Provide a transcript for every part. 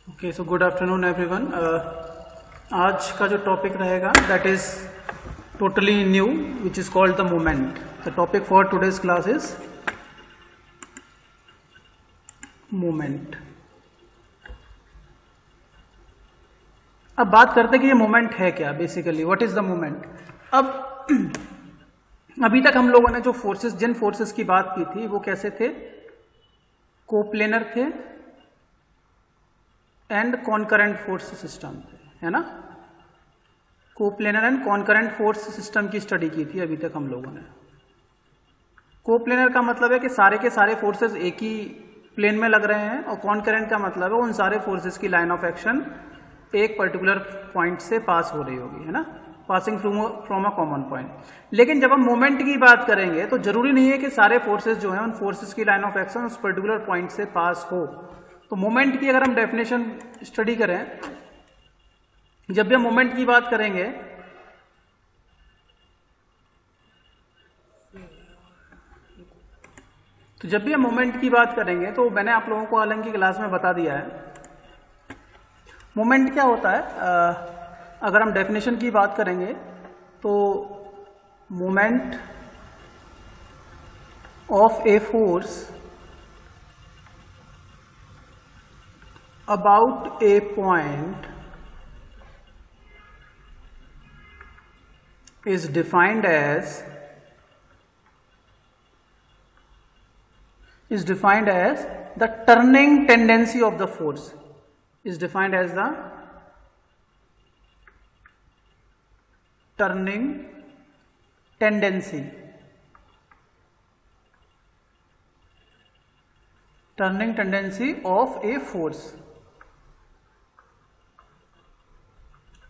Okay, so good afternoon everyone. आज का जो टॉपिक रहेगा that is totally new which is called the moment. The topic for today's class is moment. अब बात करते हैं कि ये मोमेंट है क्या, basically what is the moment. अब अभी तक हम लोगों ने जो फोर्सेस, जिन फोर्सेस की बात की थी वो कैसे थे, कोप्लेनर थे एंड कॉनकरेंट फोर्स सिस्टम थे, है ना। कोप्लेनर एंड कॉनकरेंट फोर्स सिस्टम की स्टडी की थी अभी तक हम लोगों ने। कोप्लेनर का मतलब है कि सारे के सारे फोर्सेस एक ही प्लेन में लग रहे हैं, और कॉनकरेंट का मतलब है उन सारे फोर्सेस की लाइन ऑफ एक्शन एक पर्टिकुलर पॉइंट से पास हो रही होगी, है ना, passing from a common point. लेकिन जब हम मोमेंट की बात करेंगे तो जरूरी नहीं है कि सारे फोर्सेस जो हैं उन फोर्सेस की लाइन ऑफ एक्शन उस पर्टिकुलर पॉइंट से पास हो। तो मोमेंट की अगर हम डेफिनेशन स्टडी करें, जब भी हम मोमेंट की बात करेंगे तो मैंने आप लोगों को हालांकि क्लास में बता दिया है मोमेंट क्या होता है। अगर हम डेफिनेशन की बात करेंगे तो moment of a force about a point is defined as the turning tendency of the force, is defined as the turning tendency of a force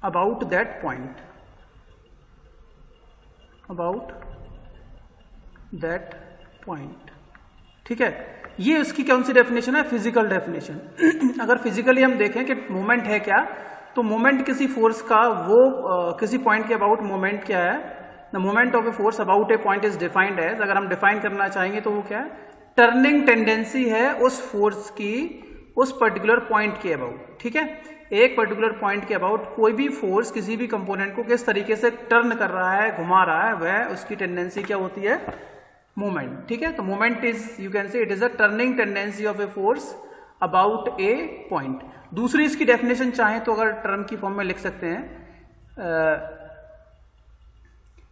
about that point, ठीक है। ये उसकी कौन सी डेफिनेशन है, फिजिकल डेफिनेशन। अगर physically हम देखें कि मोमेंट है क्या, तो मोमेंट किसी फोर्स का किसी पॉइंट के अबाउट मोमेंट क्या है। The moment of a force about a point is defined as, अगर हम डिफाइन करना चाहेंगे तो वो क्या है, टर्निंग टेंडेंसी है उस फोर्स की उस पर्टिकुलर पॉइंट के अबाउट, ठीक है। एक पर्टिकुलर पॉइंट के अबाउट कोई भी फोर्स किसी भी कंपोनेंट को किस तरीके से टर्न कर रहा है, घुमा रहा है, वह उसकी टेंडेंसी क्या होती है, मोमेंट, ठीक है। तो moment is, you can say it is a turning tendency of a force about a point. दूसरी इसकी डेफिनेशन चाहें तो अगर टर्म की फॉर्म में लिख सकते हैं,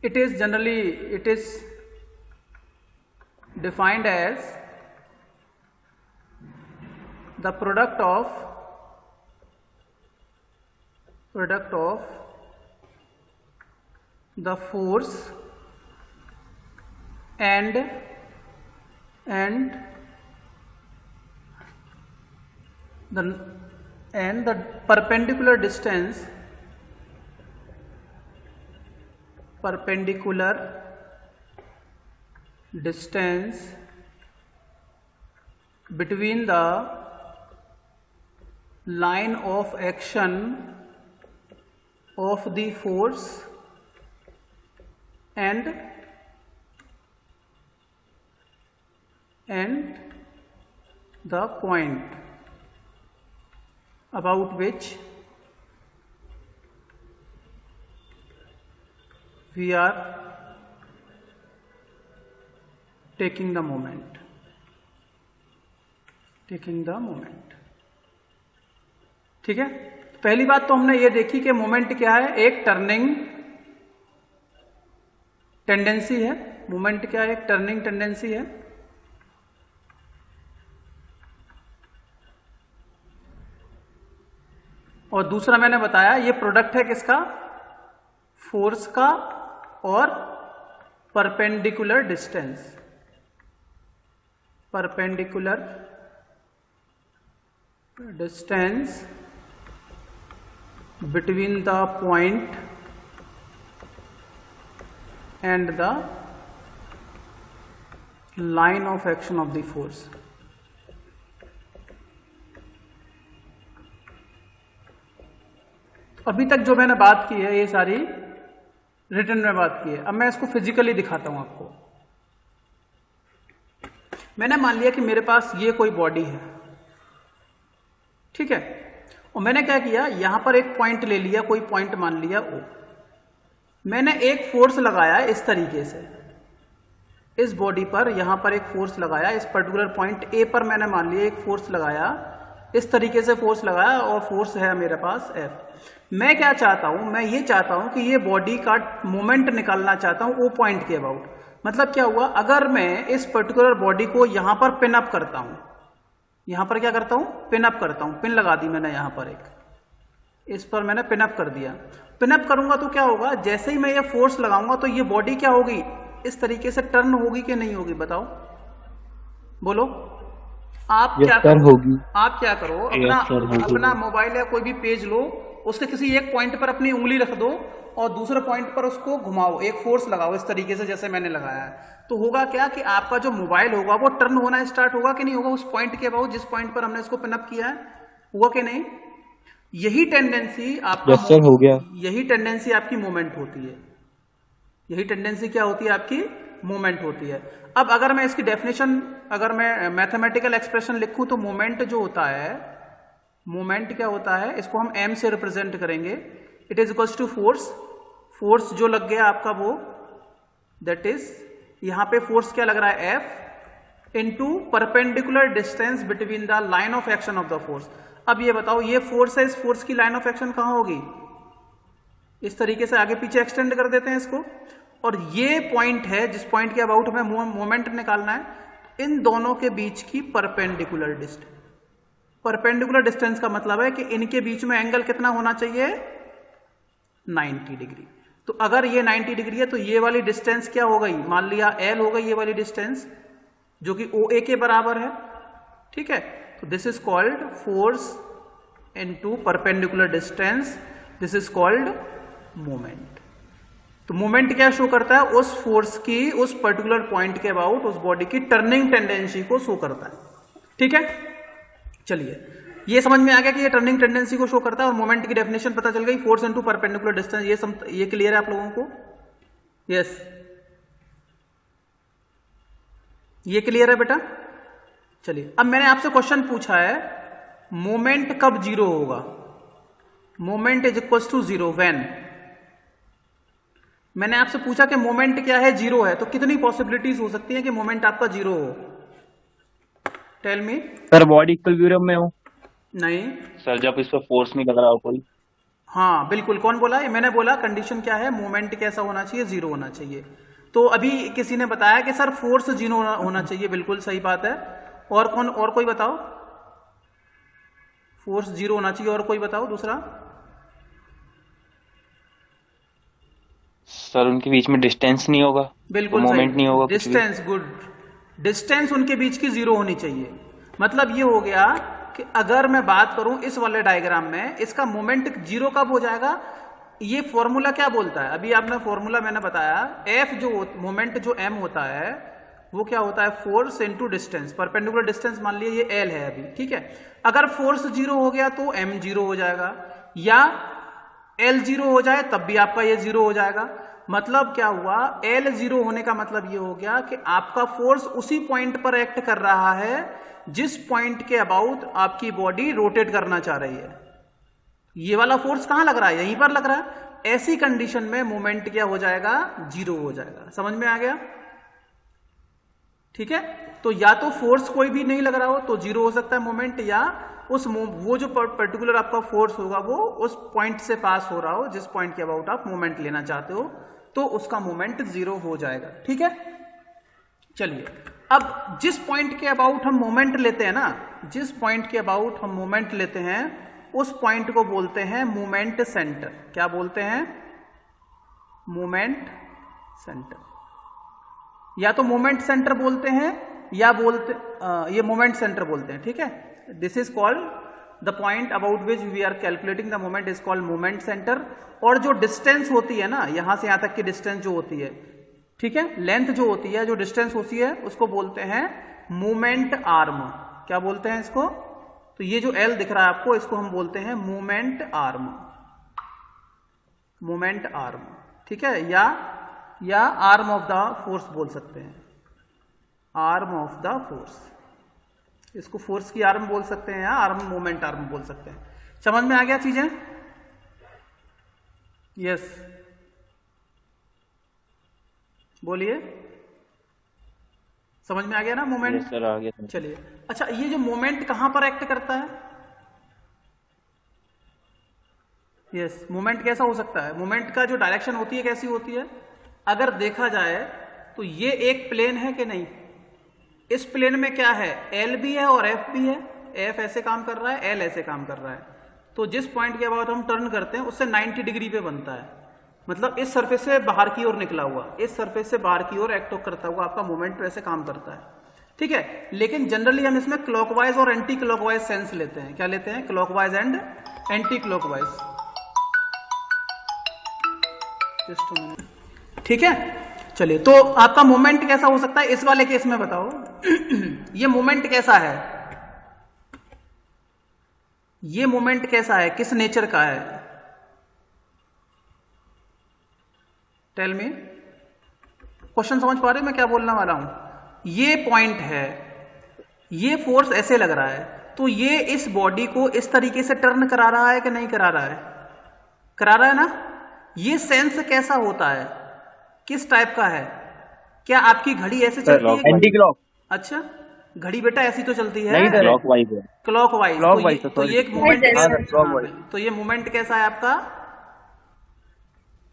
it is defined as the product of the force and the perpendicular distance between the line of action of the force and the point about which we are taking the moment, ठीक है। पहली बात तो हमने ये देखी कि moment क्या है, एक टर्निंग टेंडेंसी है। मोमेंट क्या है, एक टर्निंग टेंडेंसी है। और दूसरा मैंने बताया ये प्रोडक्ट है किसका, फोर्स का और perpendicular distance, between the point and the line of action of the force। अभी तक जो मैंने बात की है ये सारी रिटन में बात की है। अब मैं इसको फिजिकली दिखाता हूं आपको। मैंने मान लिया कि मेरे पास ये कोई बॉडी है, ठीक है, और मैंने क्या किया, यहां पर एक पॉइंट ले लिया, कोई पॉइंट मान लिया O। मैंने एक फोर्स लगाया इस तरीके से इस बॉडी पर, यहां पर एक फोर्स लगाया, इस पर्टिकुलर पॉइंट A पर मैंने मान लिया एक फोर्स लगाया, इस तरीके से फोर्स लगाया और फोर्स है मेरे पास F। मैं क्या चाहता हूं, मैं ये चाहता हूं कि ये बॉडी का मोमेंट निकालना चाहता हूं O पॉइंट के अबाउट। मतलब क्या हुआ, अगर मैं इस पर्टिकुलर बॉडी को यहां पर पिन अप करता हूं, यहां पर क्या करता हूं, पिन अप करता हूं, पिन लगा दी मैंने यहां पर एक, इस पर मैंने पिन अप कर दिया। पिन अप करूंगा तो क्या होगा, जैसे ही मैं ये फोर्स लगाऊंगा तो ये बॉडी क्या होगी, इस तरीके से टर्न होगी कि नहीं होगी, बताओ, बोलो। आप क्या करो, होगी। आप क्या करो, अपना मोबाइल या कोई भी पेज लो, उसके किसी एक पॉइंट पर अपनी उंगली रख दो और दूसरे पॉइंट पर उसको घुमाओ, एक फोर्स लगाओ इस तरीके से जैसे मैंने लगाया है। तो होगा क्या कि आपका जो मोबाइल होगा वो टर्न होना स्टार्ट होगा कि नहीं होगा, उस पॉइंट के अबाउट जिस पॉइंट पर हमने इसको पिनअप किया है, हुआ कि नहीं। यही टेंडेंसी आपका हो गया, यही टेंडेंसी आपकी मोमेंट होती है, यही टेंडेंसी क्या होती है आपकी, मोमेंट होती है। अब अगर मैं इसकी डेफिनेशन, अगर मैं मैथमेटिकल एक्सप्रेशन लिखूं तो मोमेंट जो होता है, मोमेंट क्या होता है, इसको हम m से रिप्रेजेंट करेंगे। It is equals to force, force जो लग गया आपका वो, दैट इज यहां पे फोर्स क्या लग रहा है F into perpendicular distance between the line of action of the force. अब ये बताओ, ये फोर्स है, इस फोर्स की लाइन ऑफ एक्शन कहां होगी, इस तरीके से आगे पीछे एक्सटेंड कर देते हैं इसको, और ये पॉइंट है जिस पॉइंट के अबाउट हमें मोमेंट निकालना है, इन दोनों के बीच की परपेंडिकुलर डिस्टेंस। परपेंडिकुलर डिस्टेंस का मतलब है कि इनके बीच में एंगल कितना होना चाहिए, 90 डिग्री। तो अगर ये 90 डिग्री है तो ये वाली डिस्टेंस क्या हो गई, मान लिया L हो गई ये वाली डिस्टेंस, जो कि OA के बराबर है, ठीक है। तो this is called force into perpendicular distance, this is called moment. तो मोमेंट क्या शो करता है, उस फोर्स की उस पर्टिकुलर पॉइंट के अबाउट उस बॉडी की टर्निंग टेंडेंसी को शो करता है, ठीक है। चलिए, ये समझ में आ गया कि ये टर्निंग टेंडेंसी को शो करता है और मोमेंट की डेफिनेशन पता चल गई, फोर्स इनटू परपेंडिकुलर डिस्टेंस। ये क्लियर है आप लोगों को, यस, ये क्लियर है बेटा। चलिए, अब मैंने आपसे क्वेश्चन पूछा है, मोमेंट कब जीरो होगा, moment is equal to zero when. मैंने आपसे पूछा कि मोमेंट क्या है, जीरो है, तो कितनी पॉसिबिलिटीज हो सकती है कि मोमेंट आपका जीरो हो, tell me. Sir body equilibrium में हो, नहीं सर जब इस पर फोर्स नहीं लग रहा हो कोई। हाँ बिल्कुल, कौन बोला, मैंने बोला कंडीशन क्या है, मोमेंट कैसा होना चाहिए, जीरो होना चाहिए। तो अभी किसी ने बताया कि सर फोर्स जीरो होना चाहिए, बिल्कुल सही बात है। और कौन, और कोई बताओ, फोर्स जीरो होना चाहिए, और कोई बताओ दूसरा। सर उनके बीच में डिस्टेंस नहीं होगा, बिल्कुल तो मोमेंट नहीं होगा, डिस्टेंस, गुड, डिस्टेंस उनके बीच की जीरो होनी चाहिए। मतलब ये हो गया कि अगर मैं बात करूं इस वाले डायग्राम में, इसका मोमेंट जीरो कब हो जाएगा, ये फॉर्मूला क्या बोलता है, अभी आपने फॉर्मूला मैंने बताया, एफ जो मोमेंट जो एम होता है वो क्या होता है, force into distance, perpendicular distance मान लिया ये एल है अभी, ठीक है। अगर फोर्स जीरो हो गया तो एम जीरो हो जाएगा, या एल जीरो हो जाए तब भी आपका ये जीरो हो जाएगा। मतलब क्या हुआ, एल जीरो होने का मतलब ये हो गया कि आपका फोर्स उसी पॉइंट पर एक्ट कर रहा है जिस पॉइंट के अबाउट आपकी बॉडी रोटेट करना चाह रही है। ये वाला फोर्स कहां लग रहा है, यहीं पर लग रहा है। ऐसी कंडीशन में मोमेंट क्या हो जाएगा, जीरो हो जाएगा। समझ में आ गया, ठीक है। तो या तो फोर्स कोई भी नहीं लग रहा हो तो जीरो हो सकता है मोमेंट, या उस वो जो पर्टिकुलर आपका फोर्स होगा वो उस पॉइंट से पास हो रहा हो जिस पॉइंट के अबाउट आप मोमेंट लेना चाहते हो, तो उसका मोमेंट जीरो हो जाएगा, ठीक है। चलिए, अब जिस पॉइंट के अबाउट हम मोमेंट लेते हैं ना, जिस पॉइंट के अबाउट हम मोमेंट लेते हैं उस पॉइंट को बोलते हैं मोमेंट सेंटर। क्या बोलते हैं, मोमेंट सेंटर, या तो मोमेंट सेंटर बोलते हैं या ये मोमेंट सेंटर बोलते हैं, ठीक है। This is called the point about which we are calculating the moment is called moment centre. और जो डिस्टेंस होती है ना, यहां से यहां तक की डिस्टेंस जो होती है, ठीक है, लेंथ जो होती है, जो डिस्टेंस होती है, उसको बोलते हैं मोमेंट आर्म। क्या बोलते हैं इसको, तो ये जो एल दिख रहा है आपको, इसको हम बोलते हैं मोमेंट आर्म, मोमेंट आर्म, ठीक है, या आर्म ऑफ द फोर्स बोल सकते हैं, आर्म ऑफ द फोर्स, इसको फोर्स की आर्म बोल सकते हैं या आर्म मोमेंट आर्म बोल सकते हैं। समझ में आ गया चीजें? यस, बोलिए, समझ में आ गया ना मोमेंट? यस सर, आ गया। चलिए, अच्छा ये जो मोमेंट कहां पर एक्ट करता है? यस, मोमेंट कैसा हो सकता है? मोमेंट का जो डायरेक्शन होती है कैसी होती है? अगर देखा जाए तो ये एक प्लेन है कि नहीं? इस प्लेन में क्या है? एल भी है और एफ भी है। एफ ऐसे काम कर रहा है, एल ऐसे काम कर रहा है। तो जिस पॉइंट के अबाउट हम टर्न करते हैं उससे 90 डिग्री पे बनता है, मतलब इस सरफेस से बाहर की ओर निकला हुआ, इस सरफेस से बाहर की ओर एक्ट करता हुआ आपका मोमेंट वैसे काम करता है, ठीक है। लेकिन जनरली हम इसमें क्लॉकवाइज और एंटी क्लॉकवाइज सेंस लेते हैं। क्या लेते हैं? क्लॉकवाइज एंड एंटी क्लॉकवाइज, ठीक है। चलिए, तो आपका मोमेंट कैसा हो सकता है इस वाले केस में बताओ। ये मोमेंट कैसा है? ये मोमेंट कैसा है, किस नेचर का है? Tell me. क्वेश्चन समझ पा रहे हो मैं क्या बोलने वाला हूं? ये पॉइंट है, ये फोर्स ऐसे लग रहा है, तो ये इस बॉडी को इस तरीके से टर्न करा रहा है कि नहीं करा रहा है? करा रहा है ना। ये सेंस कैसा होता है, किस टाइप का है? क्या आपकी घड़ी ऐसे चलती है? Anti clock. अच्छा, घड़ी बेटा ऐसी तो चलती है, नहीं, क्लॉकवाइज है। क्लॉकवाइज। तो ये मोमेंट, तो ये मोमेंट कैसा है आपका?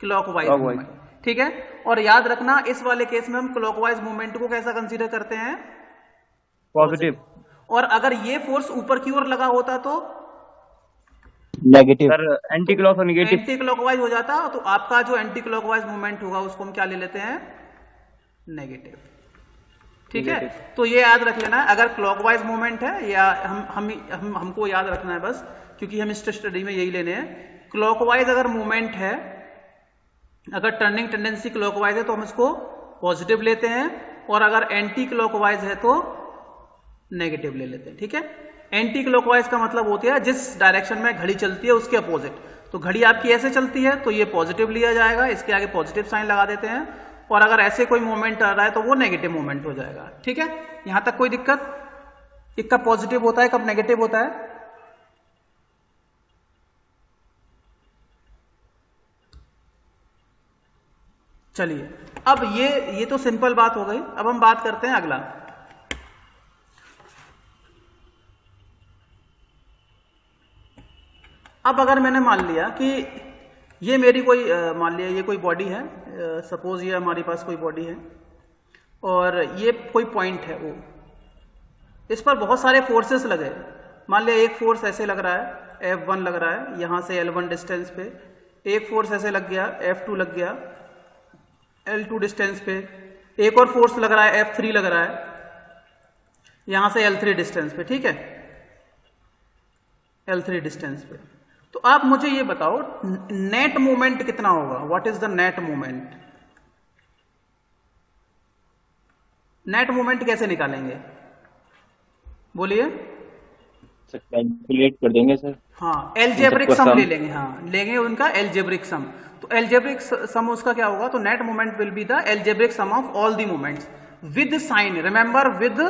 क्लॉकवाइज मोमेंट, ठीक है। और याद रखना इस वाले केस में हम क्लॉकवाइज मोमेंट को कैसा कंसीडर करते हैं? पॉजिटिव। और अगर ये फोर्स ऊपर की ओर लगा होता तो नेगेटिव। सर एंटी क्लॉक और नेगेटिव, एंटी क्लॉकवाइज हो जाता। तो आपका जो एंटी क्लॉकवाइज मूवमेंट होगा उसको हम क्या ले लेते हैं? नेगेटिव, ठीक है। तो ये याद रख लेना है, अगर क्लॉकवाइज मूवमेंट है, या हमको याद रखना है बस, क्योंकि हम इस स्टडी में यही लेने हैं। क्लॉकवाइज अगर मूवमेंट है, अगर टर्निंग टेंडेंसी क्लॉकवाइज है तो हम इसको पॉजिटिव लेते हैं, और अगर एंटी क्लॉकवाइज है तो नेगेटिव ले लेते हैं, ठीक है। एंटी क्लॉकवाइज का मतलब होती है जिस डायरेक्शन में घड़ी चलती है उसके अपोजिट। तो घड़ी आपकी ऐसे चलती है तो ये पॉजिटिव लिया जाएगा, इसके आगे पॉजिटिव साइन लगा देते हैं, और अगर ऐसे कोई मोमेंट आ रहा है तो वो नेगेटिव मोमेंट हो जाएगा, ठीक है। यहां तक कोई दिक्कत? एक कब पॉजिटिव होता है, कब नेगेटिव होता है? चलिए, अब ये तो सिंपल बात हो गई। अब हम बात करते हैं अगला। अब अगर मैंने मान लिया कि ये मेरी कोई मान लिया ये कोई बॉडी है, सपोज ये हमारे पास कोई बॉडी है, और ये कोई पॉइंट है वो, इस पर बहुत सारे फोर्सेस लगे। मान लिया एक फोर्स ऐसे लग रहा है, F1 लग रहा है यहां से L1 डिस्टेंस पे, एक फोर्स ऐसे लग गया, F2 लग गया L2 डिस्टेंस पे, एक और फोर्स लग रहा है, F3 लग रहा है यहां से L3 डिस्टेंस पे, ठीक है, L3 डिस्टेंस पे। तो आप मुझे ये बताओ नेट मोमेंट कितना होगा? What is the net moment? Net moment कैसे निकालेंगे बोलिए? कैलकुलेट कर देंगे सर। हाँ, एलजेब्रिक सम ले लेंगे। हाँ, लेंगे उनका एलजेब्रिक सम। तो एलजेब्रिक सम उसका क्या होगा? तो net moment will be the algebraic sum of all the moments with sign. Remember, with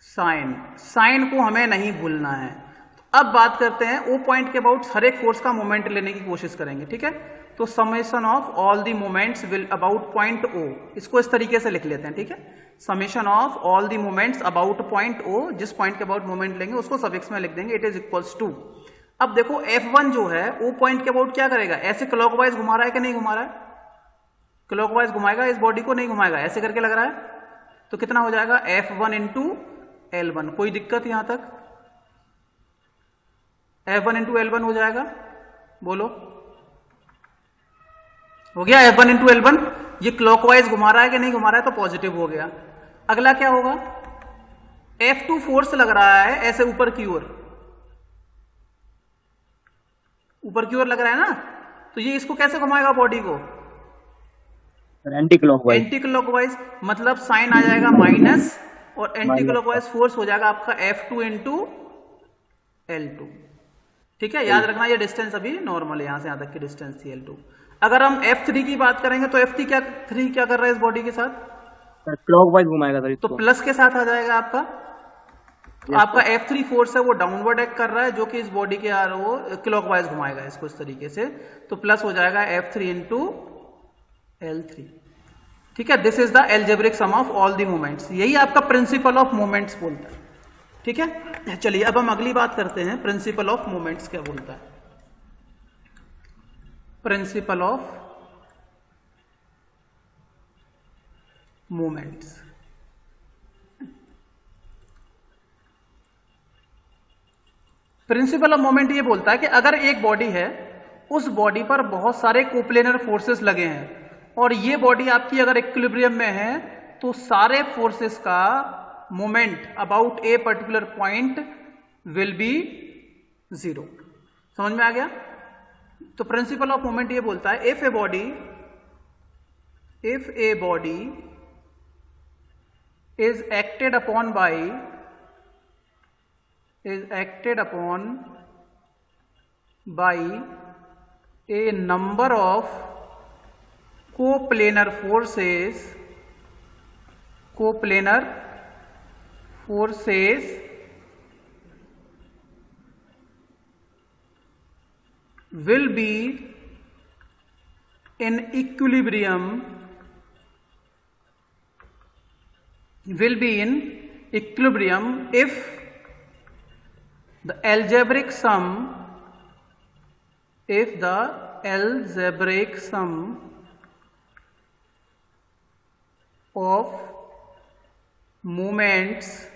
sign. Sign को हमें नहीं भूलना है। तो अब बात करते हैं ओ पॉइंट के अबाउट हर एक फोर्स का मोमेंट लेने की कोशिश करेंगे, ठीक है। तो summation of all the moments will about point O, इसको इस तरीके से लिख लेते हैं, ठीक है। Summation of all the moments about point O, जिस पॉइंट के अबाउट मोमेंट लेंगे उसको सफिक्स में लिख देंगे, इट इज इक्वल्स टू। अब देखो F1 जो है ओ पॉइंट के अबाउट क्या करेगा? ऐसे क्लॉकवाइज घुमा रहा है कि नहीं घुमा रहा है? क्लॉकवाइज घुमाएगा, इस बॉडी को नहीं घुमाएगा, ऐसे करके लग रहा है। तो कितना हो जाएगा? F1 into L1। कोई दिक्कत यहां तक? F1 इंटू L1 हो जाएगा, बोलो हो गया? F1 into L1। ये क्लॉकवाइज घुमा रहा है कि नहीं घुमा रहा है? तो पॉजिटिव हो गया। अगला क्या होगा? F2 फोर्स लग रहा है ऐसे ऊपर की ओर, ऊपर की ओर लग रहा है ना, तो ये इसको कैसे घुमाएगा बॉडी को? Anti clockwise. एंटी क्लॉकवाइज, मतलब साइन आ जाएगा माइनस, और एंटी क्लॉकवाइज फोर्स हो जाएगा आपका F2 इंटू L2, ठीक है। याद रखना ये डिस्टेंस अभी नॉर्मल है, यहां से यहां तक की डिस्टेंस थी L2। अगर हम F3 की बात करेंगे तो F3 क्या कर रहा है इस बॉडी के साथ? क्लॉकवाइज घुमाएगा सर। तो प्लस के साथ आ जाएगा आपका, तो आपका F3 फोर्स है वो डाउनवर्ड एक्ट कर रहा है, जो कि इस बॉडी के यार वो क्लॉकवाइज घुमाएगा इसको इस तरीके से, तो प्लस हो जाएगा F3 इंटू L3। ठीक है, this is the algebraic sum of all the moments, यही आपका प्रिंसिपल ऑफ मोमेंट्स बोलता है। ठीक है, चलिए अब हम अगली बात करते हैं, प्रिंसिपल ऑफ मोमेंट्स क्या बोलता है। Principal of moments, principle of moment ये बोलता है कि अगर एक बॉडी है, उस बॉडी पर बहुत सारे कोप्लेनर फोर्सेस लगे हैं और ये बॉडी आपकी अगर इक्विलिब्रियम में है, तो सारे फोर्सेस का moment about a particular point will be zero. समझ में आ गया? तो प्रिंसिपल ऑफ मोमेंट ये बोलता है if a body is acted upon by a number of coplanar forces will be in equilibrium if the algebraic sum of moments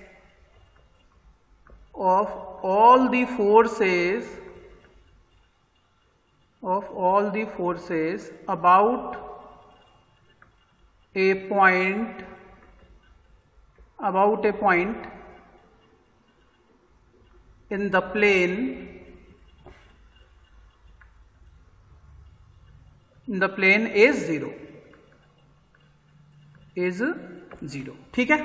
of all the forces about a point in the plane is zero। ठीक है,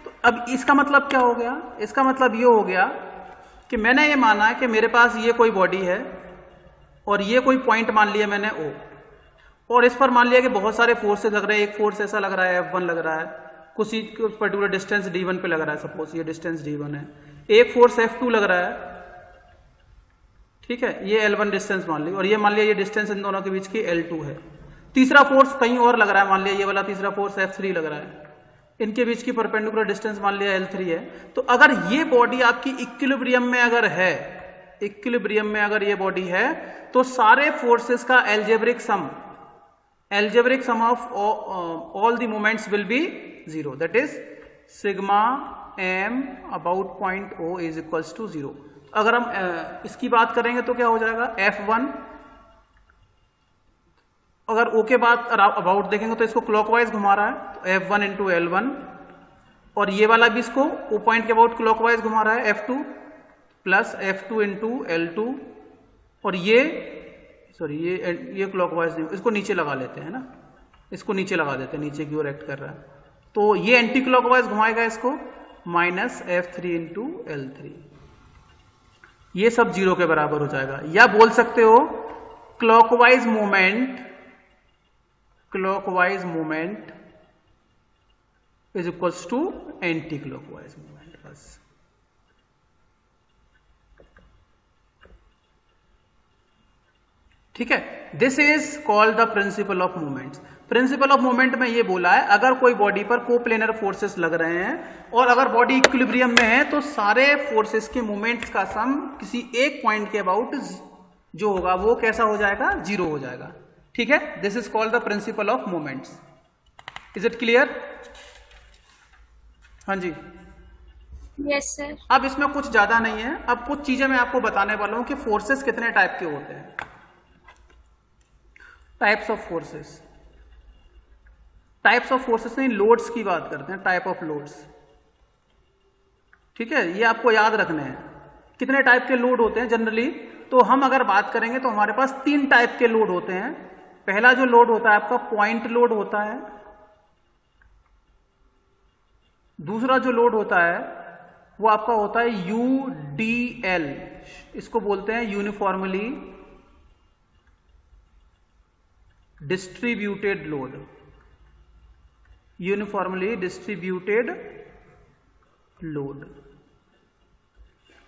तो अब इसका मतलब क्या हो गया? इसका मतलब ये हो गया कि मैंने ये माना कि मेरे पास ये कोई बॉडी है और ये कोई पॉइंट मान लिया मैंने O, और इस पर मान लिया कि बहुत सारे फोर्सेस लग रहे हैं। एक फोर्स ऐसा लग रहा है F1 लग रहा है, कुछ पर्टिकुलर डिस्टेंस D1 पे लग रहा है, सपोज ये डिस्टेंस D1 है। एक फोर्स F2 लग रहा है, ठीक है, ये L1 डिस्टेंस मान ली, और ये मान लिया ये डिस्टेंस इन दोनों के बीच की L2 है। तीसरा फोर्स कहीं और लग रहा है, मान लिया ये वाला तीसरा फोर्स F3 लग रहा है, इनके बीच की परपेंडिकुलर डिस्टेंस मान लिया L3 है। तो अगर ये बॉडी आपकी इक्विलिब्रियम में अगर ये बॉडी है, तो सारे फोर्सेस का algebraic sum of all the moments will be zero, that is sigma m about point O is equals to zero. अगर हम इसकी बात करेंगे तो क्या हो जाएगा? F1 अगर O के बाद अबाउट देखेंगे तो इसको क्लॉकवाइज घुमा रहा है, तो F1 इंटू L1, और ये वाला भी इसको O पॉइंट के अबाउट क्लॉकवाइज घुमा रहा है, F2 plus F2 into L2, और ये क्लॉकवाइज नहीं, इसको नीचे लगा लेते हैं ना, इसको नीचे लगा देते हैं, नीचे की ओर एक्ट कर रहा है, तो ये एंटी क्लॉकवाइज घुमाएगा इसको, माइनस F3 इंटू L3। ये सब जीरो के बराबर हो जाएगा। या बोल सकते हो clockwise moment is equals to anti clockwise moment, बस। ठीक है, this is called the principle of moments. Principle of moment में ये बोला है अगर कोई बॉडी पर कोप्लेनर फोर्सेस लग रहे हैं और अगर बॉडी इक्विलिब्रियम में है, तो सारे फोर्सेस के मोमेंट्स का सम किसी एक पॉइंट के अबाउट जो होगा वो कैसा हो जाएगा? जीरो हो जाएगा। ठीक है, this is called the principle of moments. Is it clear? हाँ जी, यस सर। अब इसमें कुछ ज्यादा नहीं है, अब कुछ चीजें मैं आपको बताने वाला हूं कि फोर्सेस कितने टाइप के होते हैं। टाइप्स ऑफ फोर्सेस नहीं, लोड्स की बात करते हैं, टाइप ऑफ लोड्स। ठीक है, ये आपको याद रखने हैं कितने टाइप के लोड होते हैं जनरली। तो हम अगर बात करेंगे तो हमारे पास 3 टाइप के लोड होते हैं। पहला जो लोड होता है आपका पॉइंट लोड होता है, दूसरा जो लोड होता है वो आपका होता है UDL, इसको बोलते हैं uniformly distributed load, uniformly distributed load.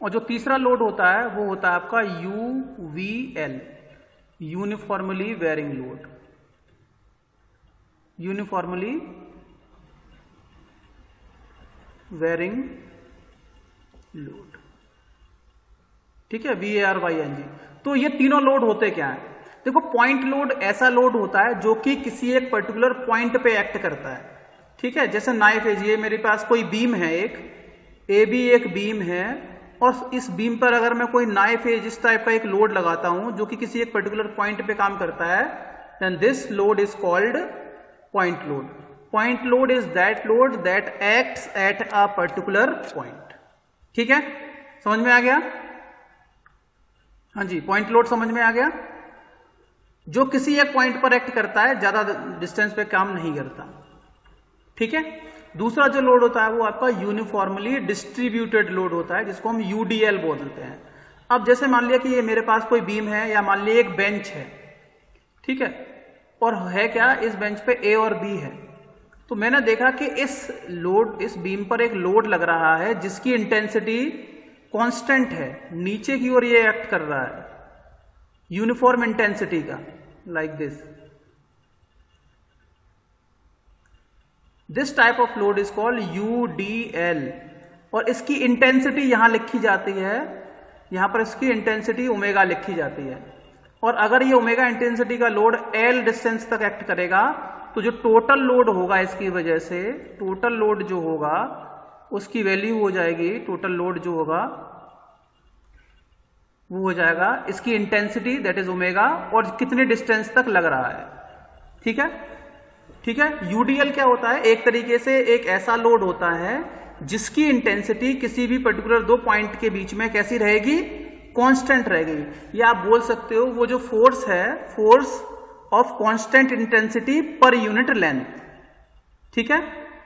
और जो तीसरा लोड होता है वो होता है आपका UVL, uniformly varying load, uniformly varying load, ठीक है, VARYNG। तो ये तीनों लोड होते क्या है? देखो, पॉइंट लोड ऐसा लोड होता है जो कि किसी एक पर्टिकुलर पॉइंट पे एक्ट करता है, ठीक है। जैसे नाइफ एज, ये मेरे पास कोई बीम है, एक AB एक बीम है, और इस बीम पर अगर मैं कोई नाइफ एज इस टाइप का एक लोड लगाता हूं जो कि किसी एक पर्टिकुलर पॉइंट पे काम करता है, then this load is called point load. Point load is that load that acts at a particular point, ठीक है, समझ में आ गया? हाँ जी, पॉइंट लोड समझ में आ गया, जो किसी एक पॉइंट पर एक्ट करता है, ज्यादा डिस्टेंस पे काम नहीं करता, ठीक है। दूसरा जो लोड होता है वो आपका यूनिफॉर्मली डिस्ट्रीब्यूटेड लोड होता है, जिसको हम UDL बोलते हैं। अब जैसे मान लिया कि ये मेरे पास कोई बीम है, या मान लिया एक बेंच है, ठीक है, और है क्या, इस बेंच पे A और B है। तो मैंने देखा कि इस बीम पर एक लोड लग रहा है जिसकी इंटेंसिटी कांस्टेंट है, नीचे की ओर ये एक्ट कर रहा है यूनिफॉर्म इंटेंसिटी का, like this type of load is called UDL, और इसकी इंटेंसिटी यहां लिखी जाती है, यहां पर इसकी इंटेंसिटी ओमेगा लिखी जाती है। और अगर ये ओमेगा इंटेंसिटी का लोड L डिस्टेंस तक एक्ट करेगा, तो जो टोटल लोड होगा इसकी वजह से, टोटल लोड जो होगा उसकी वैल्यू हो जाएगी, टोटल लोड जो होगा वो हो जाएगा इसकी इंटेंसिटी, दैट इज ओमेगा, और कितने डिस्टेंस तक लग रहा है, ठीक है, ठीक है। UDL क्या होता है? एक तरीके से एक ऐसा लोड होता है जिसकी इंटेंसिटी किसी भी पर्टिकुलर दो पॉइंट के बीच में कैसी रहेगी, कांस्टेंट रहेगी। या आप बोल सकते हो वो जो फोर्स है, force of constant intensity per unit length, ठीक है,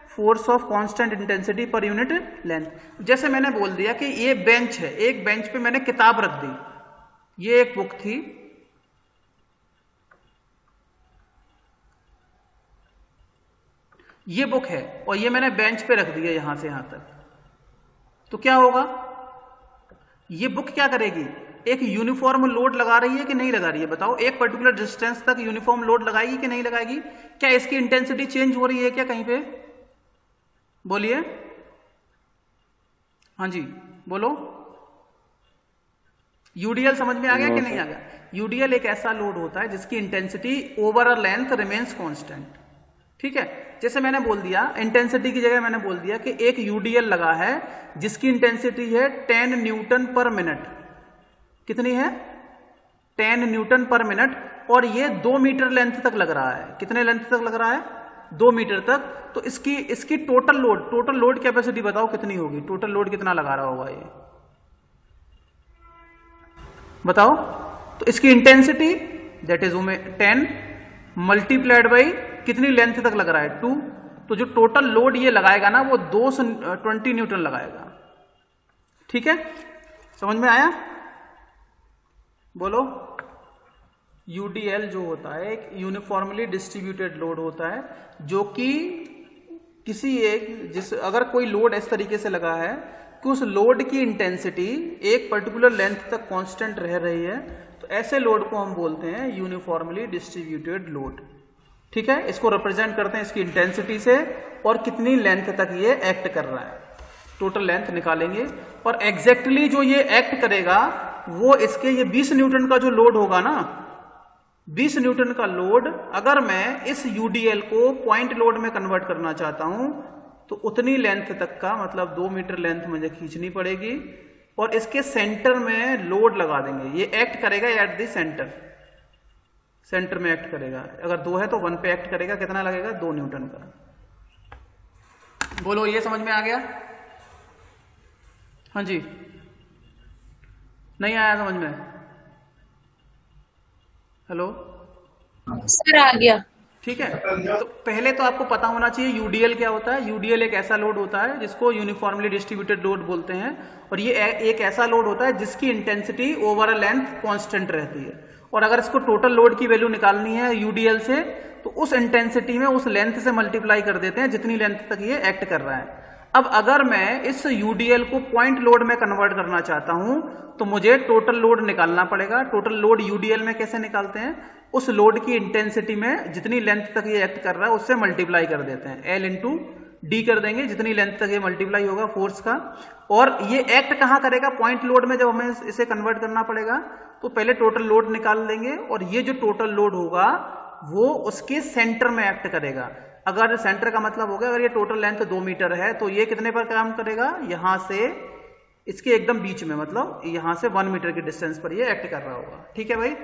force of constant intensity per unit length. जैसे मैंने बोल दिया कि ये बेंच है, एक बेंच पे मैंने किताब रख दी, ये एक बुक थी, ये बुक है, और ये मैंने बेंच पे रख दिया यहां से यहां तक, तो क्या होगा, ये बुक क्या करेगी, एक यूनिफॉर्म लोड लगा रही है कि नहीं लगा रही है? बताओ, एक पर्टिकुलर डिस्टेंस तक यूनिफॉर्म लोड लगाएगी कि नहीं लगाएगी? क्या इसकी इंटेंसिटी चेंज हो रही है क्या कहीं पे? बोलिए, हाँ जी बोलो। UDL समझ में आ गया कि नहीं आ गया? UDL एक ऐसा लोड होता है जिसकी intensity over a length remains constant, ठीक है। जैसे मैंने बोल दिया, इंटेंसिटी की जगह मैंने बोल दिया कि एक UDL लगा है जिसकी इंटेंसिटी है 10 न्यूटन पर मिनट। कितनी है? 10 न्यूटन पर मिनट, और ये 2 मीटर लेंथ तक लग रहा है। कितने लेंथ तक लग रहा है? 2 मीटर तक। तो इसकी टोटल लोड कैपेसिटी बताओ कितनी होगी? टोटल लोड कितना लगा रहा होगा ये बताओ? तो इसकी intensity that is 10 multiplied by कितनी लेंथ तक लग रहा है? 2। तो जो टोटल लोड ये लगाएगा ना वो 220 न्यूटन लगाएगा, ठीक है। समझ में आया? बोलो। UDL जो होता है एक यूनिफॉर्मली डिस्ट्रीब्यूटेड लोड होता है, जो कि किसी अगर कोई लोड इस तरीके से लगा है कि उस लोड की इंटेंसिटी एक पर्टिकुलर लेंथ तक कांस्टेंट रह रही है, तो ऐसे लोड को हम बोलते हैं यूनिफॉर्मली डिस्ट्रीब्यूटेड लोड, ठीक है। इसको रिप्रेजेंट करते हैं इसकी इंटेंसिटी से और कितनी लेंथ तक ये एक्ट कर रहा है, टोटल लेंथ निकालेंगे। और एग्जैक्टली जो ये एक्ट करेगा वो इसके ये 20 न्यूटन का जो लोड होगा ना, 20 न्यूटन का लोड, अगर मैं इस UDL को पॉइंट लोड में कन्वर्ट करना चाहता हूं तो उतनी लेंथ तक का, मतलब 2 मीटर लेंथ मुझे खींचनी पड़ेगी, और इसके सेंटर में लोड लगा देंगे। ये एक्ट करेगा एट द सेंटर में एक्ट करेगा। अगर 2 है तो 1 पे एक्ट करेगा, कितना लगेगा? 2 न्यूटन का। बोलो, ये समझ में आ गया? हाँ जी, नहीं आया समझ में? हेलो सर आ गया। ठीक है, तो पहले तो आपको पता होना चाहिए UDL क्या होता है। UDL एक ऐसा लोड होता है जिसको यूनिफॉर्मली डिस्ट्रीब्यूटेड लोड बोलते हैं, और ये एक ऐसा लोड होता है जिसकी intensity over a length constant रहती है। और अगर इसको टोटल लोड की वैल्यू निकालनी है UDL से, तो उस इंटेंसिटी में उस लेंथ से मल्टीप्लाई कर देते हैं जितनी लेंथ तक ये एक्ट कर रहा है। अब अगर मैं इस यूडीएल को पॉइंट लोड में कन्वर्ट करना चाहता हूं तो मुझे टोटल लोड निकालना पड़ेगा। टोटल लोड यूडीएल में कैसे निकालते हैं, उस लोड की इंटेंसिटी में जितनी लेंथ तक ये एक्ट कर रहा है उससे मल्टीप्लाई कर देते हैं, एल इंटू डी कर देंगे, जितनी लेंथ तक ये मल्टीप्लाई होगा फोर्स का। और ये एक्ट कहां करेगा, पॉइंट लोड में। जब हमें इसे कन्वर्ट करना पड़ेगा तो पहले टोटल लोड निकाल लेंगे और ये जो टोटल लोड होगा वो उसके सेंटर में एक्ट करेगा। अगर सेंटर का मतलब हो गया, अगर ये टोटल लेंथ 2 मीटर है तो ये कितने पर काम करेगा, यहां से इसके एकदम बीच में, मतलब यहां से 1 मीटर की डिस्टेंस पर ये एक्ट कर रहा होगा। ठीक है भाई,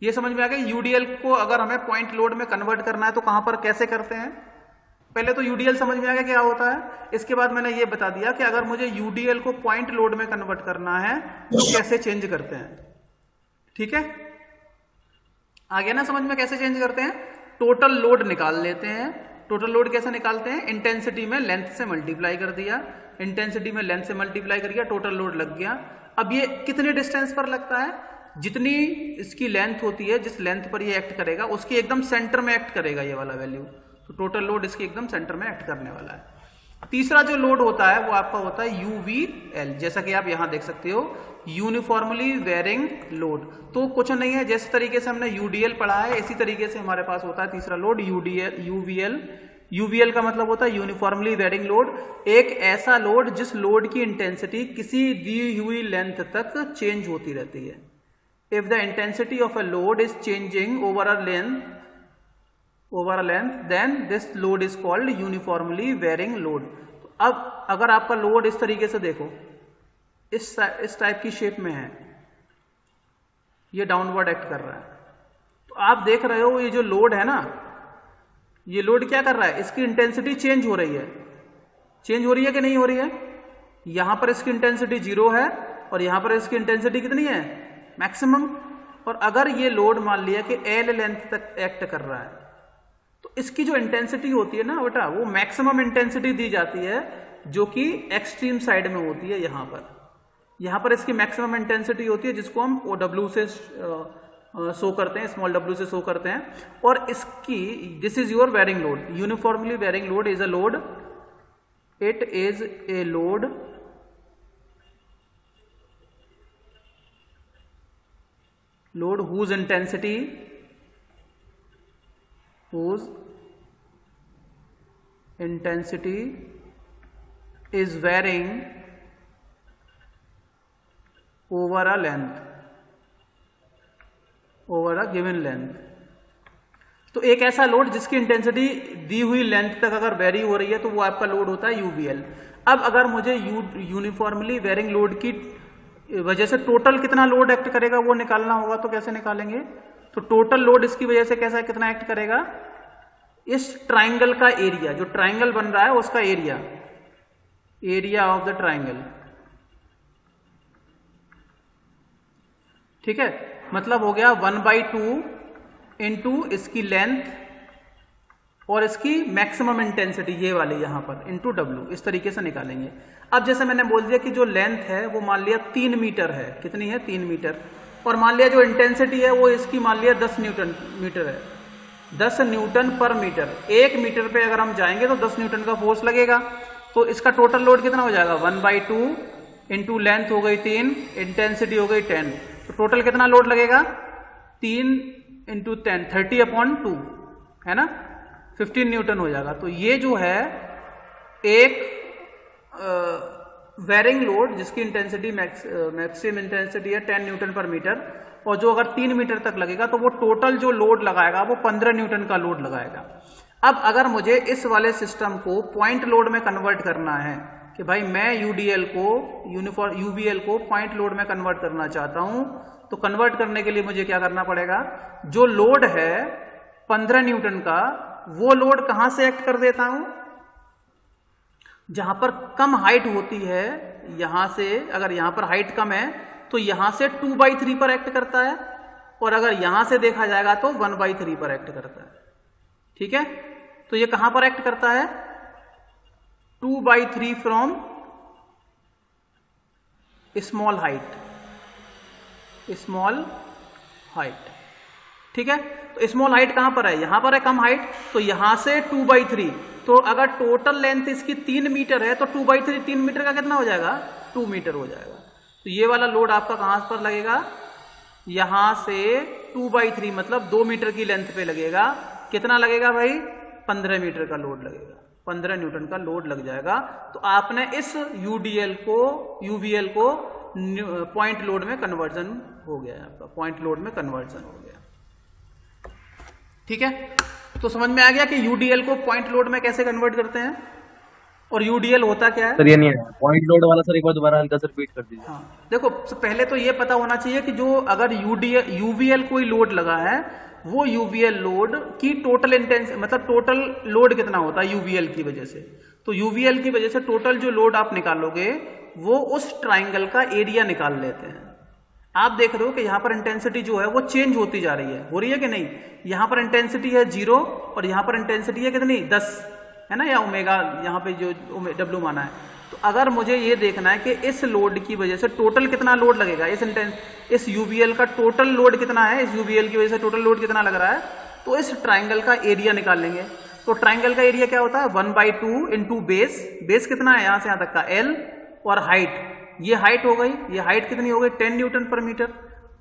ये समझ में आ गया। यूडीएल को अगर हमें पॉइंट लोड में कन्वर्ट करना है तो कहां पर कैसे करते हैं, पहले तो यूडीएल समझ में आ गया क्या होता है। इसके बाद मैंने ये बता दिया कि अगर मुझे यूडीएल को पॉइंट लोड में कन्वर्ट करना है तो कैसे चेंज करते हैं। ठीक है, आ गया ना समझ में, कैसे चेंज करते हैं। टोटल लोड निकाल लेते हैं। टोटल लोड कैसे निकालते हैं, इंटेंसिटी में लेंथ से मल्टीप्लाई कर दिया, इंटेंसिटी में लेंथ से मल्टीप्लाई कर दिया, टोटल लोड लग गया। अब ये कितने डिस्टेंस पर लगता है, जितनी इसकी लेंथ होती है, जिस लेंथ पर ये एक्ट करेगा उसकी एकदम सेंटर में एक्ट करेगा ये वाला वैल्यू। तो टोटल लोड इसकी एकदम सेंटर में एक्ट करने वाला है। तीसरा जो लोड होता है वो आपका होता है यूवीएल, जैसा कि आप यहां देख सकते हो, यूनिफॉर्मली वेरिंग लोड। तो कुछ नहीं है, जिस तरीके से हमने यूडीएल पढ़ा है इसी तरीके से हमारे पास होता है तीसरा लोड यूवीएल। यूवीएल का मतलब होता है यूनिफॉर्मली वेरिंग लोड, एक ऐसा लोड जिस लोड की इंटेंसिटी किसी दी हुई लेंथ तक चेंज होती रहती है। If the intensity of a load is changing over a length then this load is called uniformly varying load. तो अब अगर आपका लोड इस तरीके से देखो, इस टाइप की शेप में है, ये डाउनवर्ड एक्ट कर रहा है, तो आप देख रहे हो ये जो लोड है ना, ये लोड क्या कर रहा है, इसकी इंटेंसिटी चेंज हो रही है। चेंज हो रही है कि नहीं हो रही है, यहां पर इसकी इंटेंसिटी 0 है और यहां पर इसकी इंटेंसिटी कितनी है, मैक्सिमम। और अगर ये लोड मान लिया कि एल लेंथ तक एक्ट कर रहा है तो इसकी जो इंटेंसिटी होती है ना बेटा, वो मैक्सिमम इंटेंसिटी दी जाती है जो कि एक्सट्रीम साइड में होती है। यहां पर इसकी मैक्सिमम इंटेंसिटी होती है जिसको हम OW से शो करते हैं, स्मॉल w से शो करते हैं। और इसकी this is your varying load, uniformly varying load is a load, it is a load whose intensity is varying over a given length। तो एक ऐसा लोड जिसकी इंटेंसिटी दी हुई लेंथ तक अगर वेरी हो रही है तो वो आपका लोड होता है यूवीएल। अब अगर मुझे यूनिफॉर्मली वेरिंग लोड की वजह से टोटल कितना लोड एक्ट करेगा वो निकालना होगा, तो कैसे निकालेंगे। तो टोटल लोड इसकी वजह से कैसा कितना एक्ट करेगा, इस ट्राइंगल का एरिया, जो ट्राइंगल बन रहा है उसका एरिया ऑफ द ट्राइंगल। ठीक है, मतलब हो गया 1/2 इंटू इसकी लेंथ और इसकी मैक्सिमम इंटेंसिटी ये वाली यहां पर इंटू W, इस तरीके से निकालेंगे। अब जैसे मैंने बोल दिया कि जो लेंथ है वो मान लिया 3 मीटर है, कितनी है 3 मीटर, और मान लिया जो इंटेंसिटी है वो इसकी मान लिया 10 न्यूटन मीटर है, 10 न्यूटन पर मीटर। 1 मीटर पे अगर हम जाएंगे तो 10 न्यूटन का फोर्स लगेगा। तो इसका टोटल लोड कितना हो जाएगा, 1/2 इंटू लेंथ हो गई 3, इंटेंसिटी हो गई 10, तो टोटल कितना लोड लगेगा, 3 इंटू 10 30/2 है ना, 15 न्यूटन हो जाएगा। तो ये जो है एक वेरिंग लोड जिसकी इंटेंसिटी मैक्सिमम इंटेंसिटी है 10 न्यूटन पर मीटर, और जो अगर 3 मीटर तक लगेगा तो वो टोटल जो लोड लगाएगा वो 15 न्यूटन का लोड लगाएगा। अब अगर मुझे इस वाले सिस्टम को पॉइंट लोड में कन्वर्ट करना है कि भाई मैं यूवीएल को पॉइंट लोड में कन्वर्ट करना चाहता हूं, तो कन्वर्ट करने के लिए मुझे क्या करना पड़ेगा, जो लोड है 15 न्यूटन का, वो लोड कहां से एक्ट कर देता हूं, जहां पर कम हाइट होती है, यहां से अगर यहां पर हाइट कम है तो यहां से 2/3 पर एक्ट करता है, और अगर यहां से देखा जाएगा तो 1/3 पर एक्ट करता है। ठीक है, तो ये कहां पर एक्ट करता है, 2/3 फ्रॉम स्मॉल हाइट। ठीक है, तो स्मॉल हाइट कहां पर है, यहां पर है कम हाइट, तो यहां से 2/3, तो अगर टोटल लेंथ इसकी 3 मीटर है तो 2/3 3 मीटर का कितना हो जाएगा, 2 मीटर हो जाएगा। तो ये वाला लोड आपका कहां पर लगेगा, यहां से 2/3 मतलब 2 मीटर की लेंथ पे लगेगा। कितना लगेगा भाई, 15 मीटर का लोड लगेगा, 15 न्यूटन का लोड लग जाएगा। तो आपने इस यूडीएल को, यूवीएल को पॉइंट लोड में कन्वर्जन हो गया है, आपका पॉइंट लोड में कन्वर्जन हो गया। ठीक है, तो समझ में आ गया कि यूडीएल को पॉइंट लोड में कैसे कन्वर्ट करते हैं, और यूडीएल होता क्या है। सर ये नहीं है पॉइंट लोड वाला, सर एक बार दोबारा हल्का सर रिपीट कर दीजिए। हाँ देखो, पहले तो ये पता होना चाहिए कि जो अगर यूवीएल कोई लोड लगा है, वो यूवीएल लोड की टोटल इंटेंस मतलब टोटल लोड कितना होता है यूवीएल की वजह से। तो यूवीएल की वजह से टोटल जो लोड आप निकालोगे वो उस ट्राइंगल का एरिया निकाल लेते हैं। आप देख रहे हो कि यहां पर इंटेंसिटी जो है वो चेंज होती जा रही है, हो रही है कि नहीं। यहां पर इंटेंसिटी है 0 और यहां पर इंटेंसिटी है कितनी 10 है ना, या ओमेगा यहाँ पे जो डब्ल्यू माना है। तो अगर मुझे ये देखना है कि इस लोड की वजह से टोटल कितना लोड लगेगा, इस यूवीएल का टोटल लोड कितना है, इस यूवीएल की वजह से टोटल लोड कितना लग रहा है, तो इस ट्राइंगल का एरिया निकाल लेंगे। तो ट्राइंगल का एरिया क्या होता है, 1/2 इंटू बेस कितना है यहाँ से यहाँ तक का L, और हाइट, ये हाइट हो गई, ये हाइट कितनी हो गई 10 न्यूटन पर मीटर।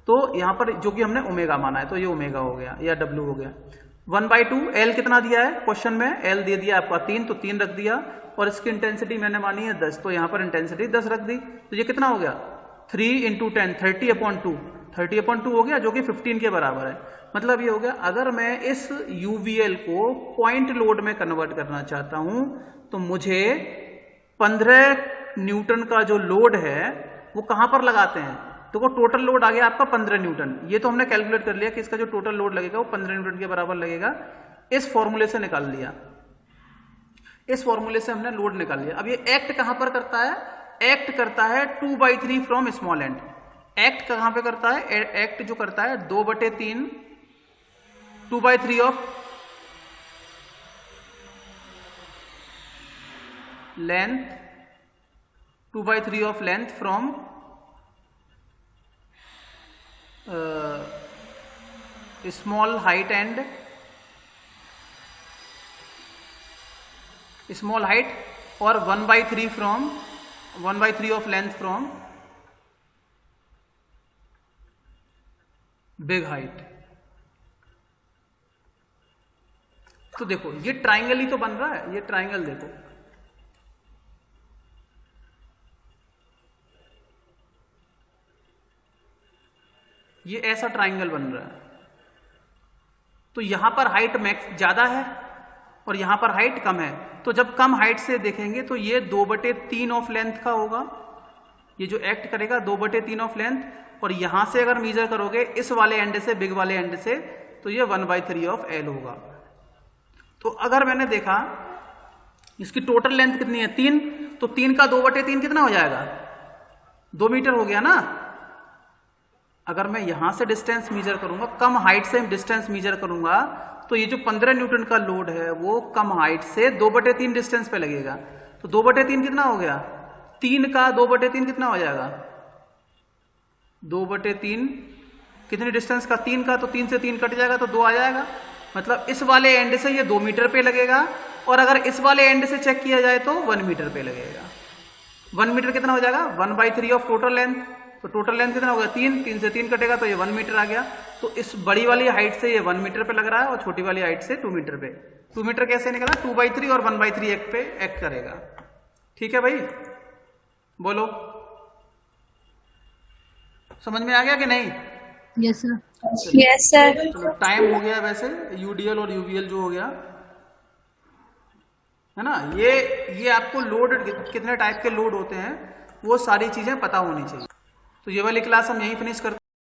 तो यहाँ पर जो कि हमने ओमेगा माना है, तो ये ओमेगा हो गया या W हो गया। 1/2 L कितना दिया है क्वेश्चन में, L दे दिया आपका 3, तो 3 रख दिया, और इसकी इंटेंसिटी मैंने मानी है 10, तो यहाँ पर इंटेंसिटी 10 रख दी। तो ये कितना हो गया 3 × 10 30/2, 30/2 हो गया, जो कि 15 के बराबर है। मतलब ये हो गया, अगर मैं इस यूवीएल को पॉइंट लोड में कन्वर्ट करना चाहता हूं तो मुझे 15 न्यूटन का जो लोड है वो कहां पर लगाते हैं। तो वो टोटल लोड आ गया आपका 15 न्यूटन। ये तो हमने कैलकुलेट कर लिया कि इसका जो टोटल लोड लगेगा वो 15 न्यूटन के बराबर लगेगा। इस फॉर्मूले से निकाल लिया, इस फॉर्मूले से हमने लोड निकाल लिया। अब ये एक्ट कहां पर करता है, एक्ट करता है 2/3 फ्रॉम स्मॉल एंड। एक्ट कहां पे करता है, एक्ट जो करता है 2/3, 2/3 of length, 2/3 of length from small height and small height, और 1/3 of length from big height. तो देखो ये ट्राइंगल ही तो बन रहा है, ये ट्राइंगल देखो, ये ऐसा ट्राइंगल बन रहा है। तो यहां पर हाइट मैक्स ज्यादा है और यहां पर हाइट कम है। तो जब कम हाइट से देखेंगे तो ये 2/3 ऑफ लेंथ का होगा, ये जो एक्ट करेगा 2/3 ऑफ लेंथ, और यहां से अगर मेजर करोगे इस वाले एंड से, बिग वाले एंड से, तो ये 1/3 ऑफ L होगा। तो अगर मैंने देखा इसकी टोटल लेंथ कितनी है 3, तो 3 का 2/3 कितना हो जाएगा 2 मीटर हो गया ना। अगर मैं यहां से डिस्टेंस मेजर करूंगा, कम हाइट से डिस्टेंस मेजर करूंगा, तो ये जो 15 न्यूटन का लोड है वो कम हाइट से 2/3 डिस्टेंस पे लगेगा। तो 2/3 कितना हो गया, 3 का 2/3 कितना हो जाएगा 2/3, कितनी डिस्टेंस का 3 का, तो 3 से 3 कट जाएगा तो 2 आ जाएगा। मतलब इस वाले एंड से ये 2 मीटर पे लगेगा, और अगर इस वाले एंड से चेक किया जाए तो 1 मीटर पे लगेगा। 1 मीटर कितना हो जाएगा 1/3 ऑफ टोटल लेंथ। तो टोटल लेंथ कितना होगा 3, 3 से 3 कटेगा तो ये 1 मीटर आ गया। तो इस बड़ी वाली हाइट से ये 1 मीटर पे लग रहा है और छोटी वाली हाइट से 2 मीटर पे। 2 मीटर कैसे निकला, 2/3 और 1/3 एक पे एक्ट करेगा। ठीक है भाई, बोलो समझ में आ गया कि नहीं। Yes sir, yes sir. चलो टाइम हो गया वैसे, यूडीएल और यूवीएल जो हो गया है ना, ये आपको लोड कितने टाइप के लोड होते हैं वो सारी चीजें पता होनी चाहिए। तो ये वाली क्लास हम यहीं फिनिश करते हैं।